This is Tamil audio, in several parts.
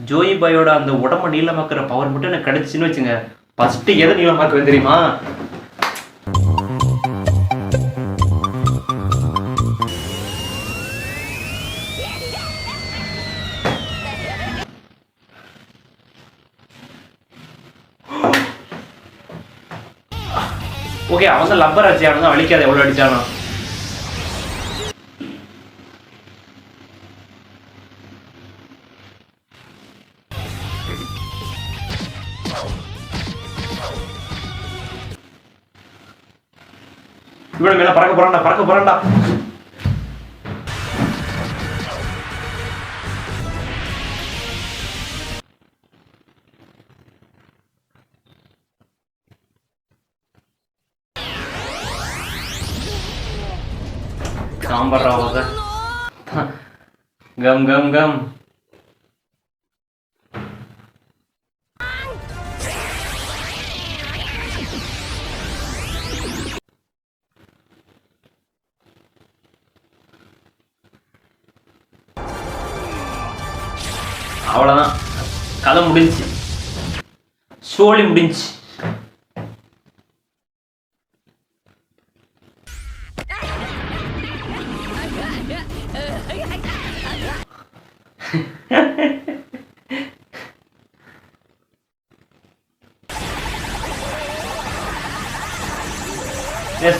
ஜோய் பாயோட அந்த உடம்ப நீளமாக்குற பவர் மட்டும் எனக்கு கிடைச்சுன்னு வச்சுங்க, ஃபர்ஸ்ட் எதை நீளமாக்குவேன் தெரியுமா? ஓகே, அவன் தான் லப்பர் ஆச்சு, அவன் தான் வலிக்காது எவ்வளோ அடிச்சாலும். இவ்வளவு மேல பறக்க போறான்டா. சாம்பார் ராவத கம் கம் கம். அவ்வளோதான், கதை முடிஞ்சு, சோழி முடிஞ்சு.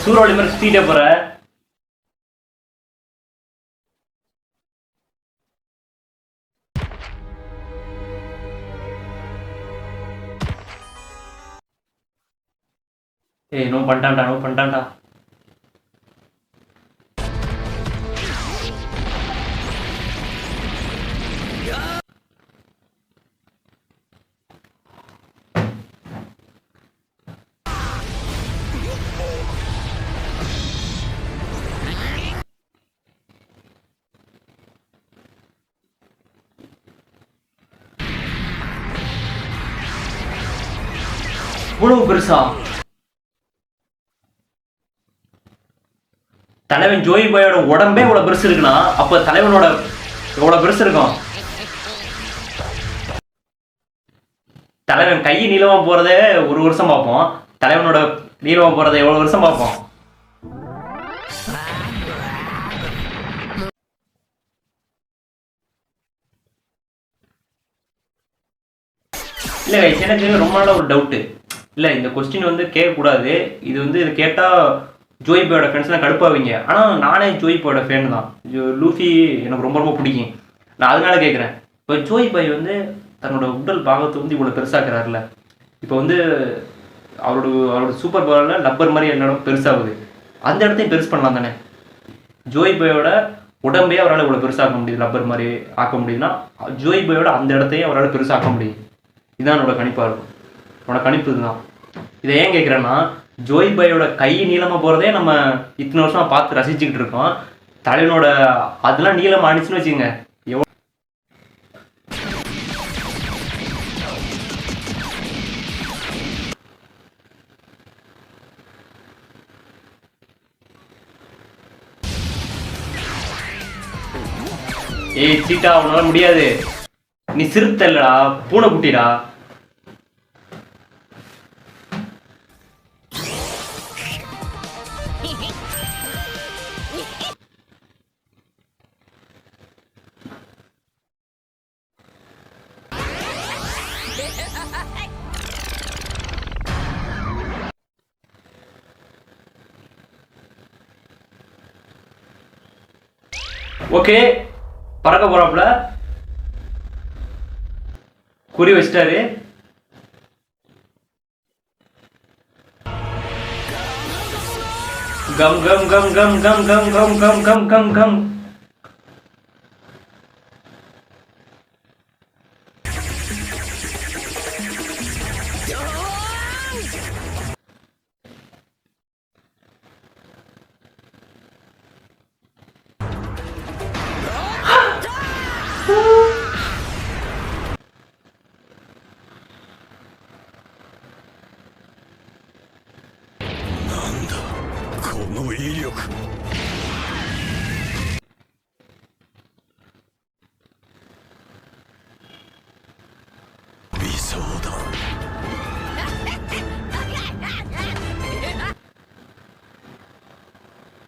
சூறாவளி மாதிரி சுத்திட்டே போற. நோ பண்ணிட்டான்டா. இவ்வளவு பெருசா? தலைவன் ஜோய் பாயோட உடம்பே இவ்வளவு பெருசு இருக்குன்னா அப்ப தலைவனோட எவ்வளவு பெருசு இருக்கும்? தலைவன் கை நீளமா போறதே ஒரு வருஷம் பார்ப்போம், தலைவனோட நீளமா போறதை எவ்வளவு வருஷம் பார்ப்போம்? இல்ல எனக்கு ரொம்ப நாளா ஒரு டவுட்டு. இல்ல இந்த கொஸ்டின் வந்து கேட்கக்கூடாது, இது வந்து இது கேட்டா ஜோய் பாயோட ஃப்ரெண்ட்ஸ்லாம் கடுப்பாவீங்க. ஆனால் நானே ஜோய் பாயோட ஃபேன் தான். லூஃபி எனக்கு ரொம்ப பிடிக்கும். நான் அதனால கேட்குறேன். இப்போ ஜோய் பாய் வந்து தன்னோட உடல் பாகத்தை வந்து இவ்வளோ பெருசாக்குறாருல, இப்போ வந்து அவரோட சூப்பர் பவரில் லப்பர் மாதிரி எல்லா இடம் பெருசாகுது, அந்த இடத்தையும் பெருசு பண்ணலாம் தானே? ஜோய் பாயோட உடம்பே அவரால் இவ்வளோ பெருசாக்க முடியுது, லப்பர் மாதிரி ஆக்க முடியுதுன்னா ஜோய் பாயோட அந்த இடத்தையும் அவரால் பெருசாக்க முடியும். இதுதான் என்னோட கணிப்பாக இருக்கும். என்னோட கணிப்பு இதுதான். இதை ஏன் கேட்குறேன்னா, ஜோய் பாயோட கை நீளமாக போகிறதே நம்ம இத்தனை வருஷமா பார்த்து ரசிச்சுக்கிட்டு இருக்கோம். தலைவனோட அதெல்லாம் நீளமாக ஆனிச்சுன்னு வச்சுக்கோங்க, எவ்வளோ ஏய் சீட்டா, உன்னால முடியாது, நீ சிறுத்தை இல்லடா, பூனை குட்டிடா. ஓகே, பறக்க போறாப்புல, குறி வச்சிட்டாரு. Come come come come come come come come come come come.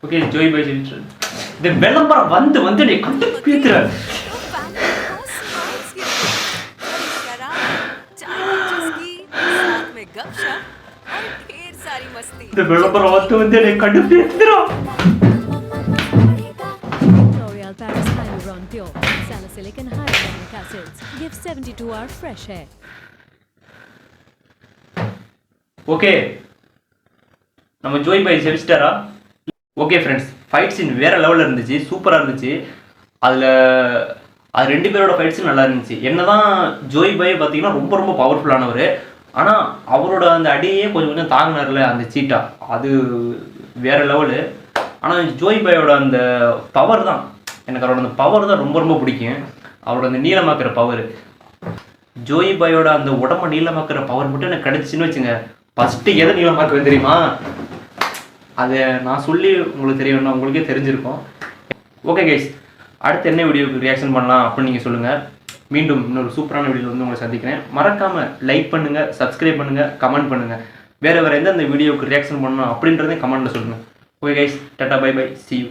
Okay joy boy செவிஸ்டர். இந்த விளம்பரம் வந்து வந்து நீ கண்டு பீத்துற. இந்த விளம்பரம் வந்து வந்து நீ கண்டு பீத்துற. L'Oréal Paris Hyaluron Pure Salicylic and Hyaluronic Acids give 72-hour fresh hair. Okay நம்ம ஜோய் பாய் செவிஸ்டரா. ஓகே ஃப்ரெண்ட்ஸ், ஃபைட் சீன் வேறு லெவலில் இருந்துச்சு, சூப்பராக இருந்துச்சு. அதில் அது 2 பேரோட ஃபைட் சீன் நல்லா இருந்துச்சு. என்ன தான் ஜோய் பாய் பார்த்தீங்கன்னா ரொம்ப ரொம்ப பவர்ஃபுல்லானவர், ஆனால் அவரோட அந்த அடியே கொஞ்சம் கொஞ்சம் தாங்கினார்ல அந்த சீட்டா, அது வேறு லெவலு. ஆனால் ஜோய் பாயோட அந்த பவர் தான் எனக்கு, அவரோட அந்த பவர் தான் ரொம்ப ரொம்ப பிடிக்கும். அவரோட அந்த நீளமாக்குற பவர், ஜோய் பாயோட அந்த உடம்பை நீளமாக்குற பவர் மட்டும் எனக்கு கிடச்சின்னு வச்சுங்க, ஃபஸ்ட்டு எதை நீளமாக்குவேன் தெரியுமா? அதை நான் சொல்லி உங்களுக்கு தெரியணும்னா உங்களுக்கே தெரிஞ்சிருக்கும். ஓகே கைஸ், அடுத்து என்ன வீடியோக்கு ரியாக்ஷன் பண்ணலாம் அப்படின்னு நீங்கள் சொல்லுங்கள். மீண்டும் இன்னொரு சூப்பரான வீடியோ வந்து உங்களை சந்திக்கிறேன். மறக்காமல் லைக் பண்ணுங்கள், சப்ஸ்கிரைப் பண்ணுங்கள், கமெண்ட் பண்ணுங்கள். வேறு எந்தெந்த வீடியோவுக்கு ரியாக்ஷன் பண்ணணும் அப்படின்றதையும் கமெண்ட்டில் சொல்லுங்கள். Okay guys, tata bye bye, see you.